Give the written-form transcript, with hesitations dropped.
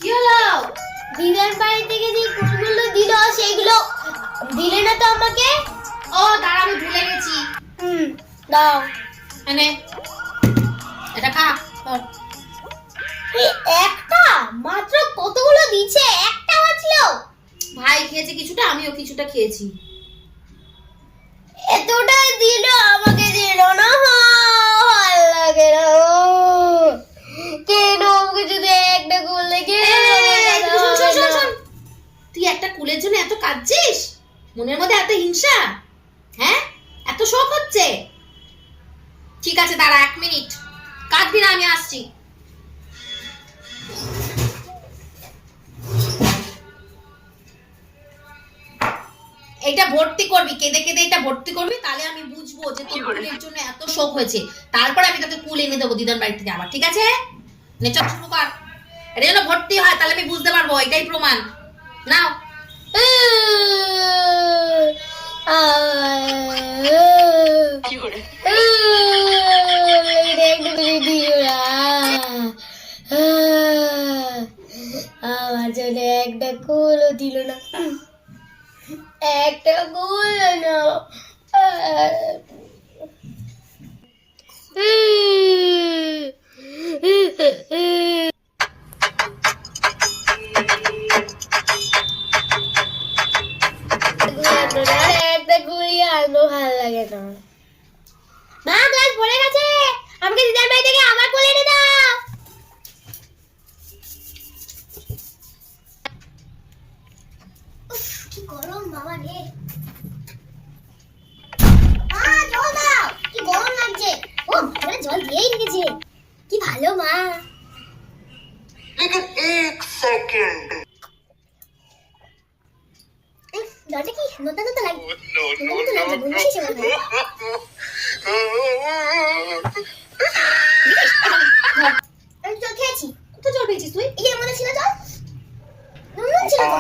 কি হলো? দিদার বাড়ি থেকে যে কুলগুলো দিল সেগুলো দিলে না তো আমাকে। ও দাঁড়া, আমি ভুলে গেছি। দাও। এনে এটা খা। ধর। এই একটা মাত্র কতগুলো দিছে, একটা বাঁচলো। ভাই খেয়েছে কিছুটা, আমিও কিছুটা খেয়েছি। এতটাই দিল, আমাকে দিল না। ভালো লাগে না। কেন আমাকে যদি একটা কুল লেগে শোন, তুই একটা কুলের জন্য এত কাঁদছিস? মনের মধ্যে এত হিংসা? হ্যাঁ, এত শোক হচ্ছে? ঠিক আছে দাঁড়া 1 মিনিট, কাঁদবি না, আমি আসছি। এটা ভর্তি করবি, কেঁদে কেঁদে এটা ভর্তি করবি, তাহলে আমি বুঝবো যে তোর কুলের জন্য এত শোক হয়েছে। তারপর আমি তোকে কুল এনে দেবো দিদার বাড়ি থেকে আবার, ঠিক আছে? নে চল শুরু কর। এটা যেন ভর্তি হয়, তাহলে আমি বুঝতে পারবো, এটাই প্রমাণ। নাও। আমার জন্য একটা কুলও দিল না, একটা কুল না। একটা কুলি আনবো, ভালো লাগে না। মা ক্লাস পড়ে গেছে, আমাকে দিদার বাড়ি থেকে আবার কোলে এনে দাও। উফ, কি গরম বাবা রে। মা জল দাও, কি গরম লাগছে। ও ঘরে জল দিয়েই রেখেছে, কি ভালো মা। लेकिन 1 सेकंड জলটা কি নতুন নতুন লাগে। নতুন লাগছে, বন্ধু শেষে মনে হয়। আমি জল খেয়েছি। কোথায় জল পেয়েছিস তুই? এই যে মনে ছিল জল, নুন ছিল তো।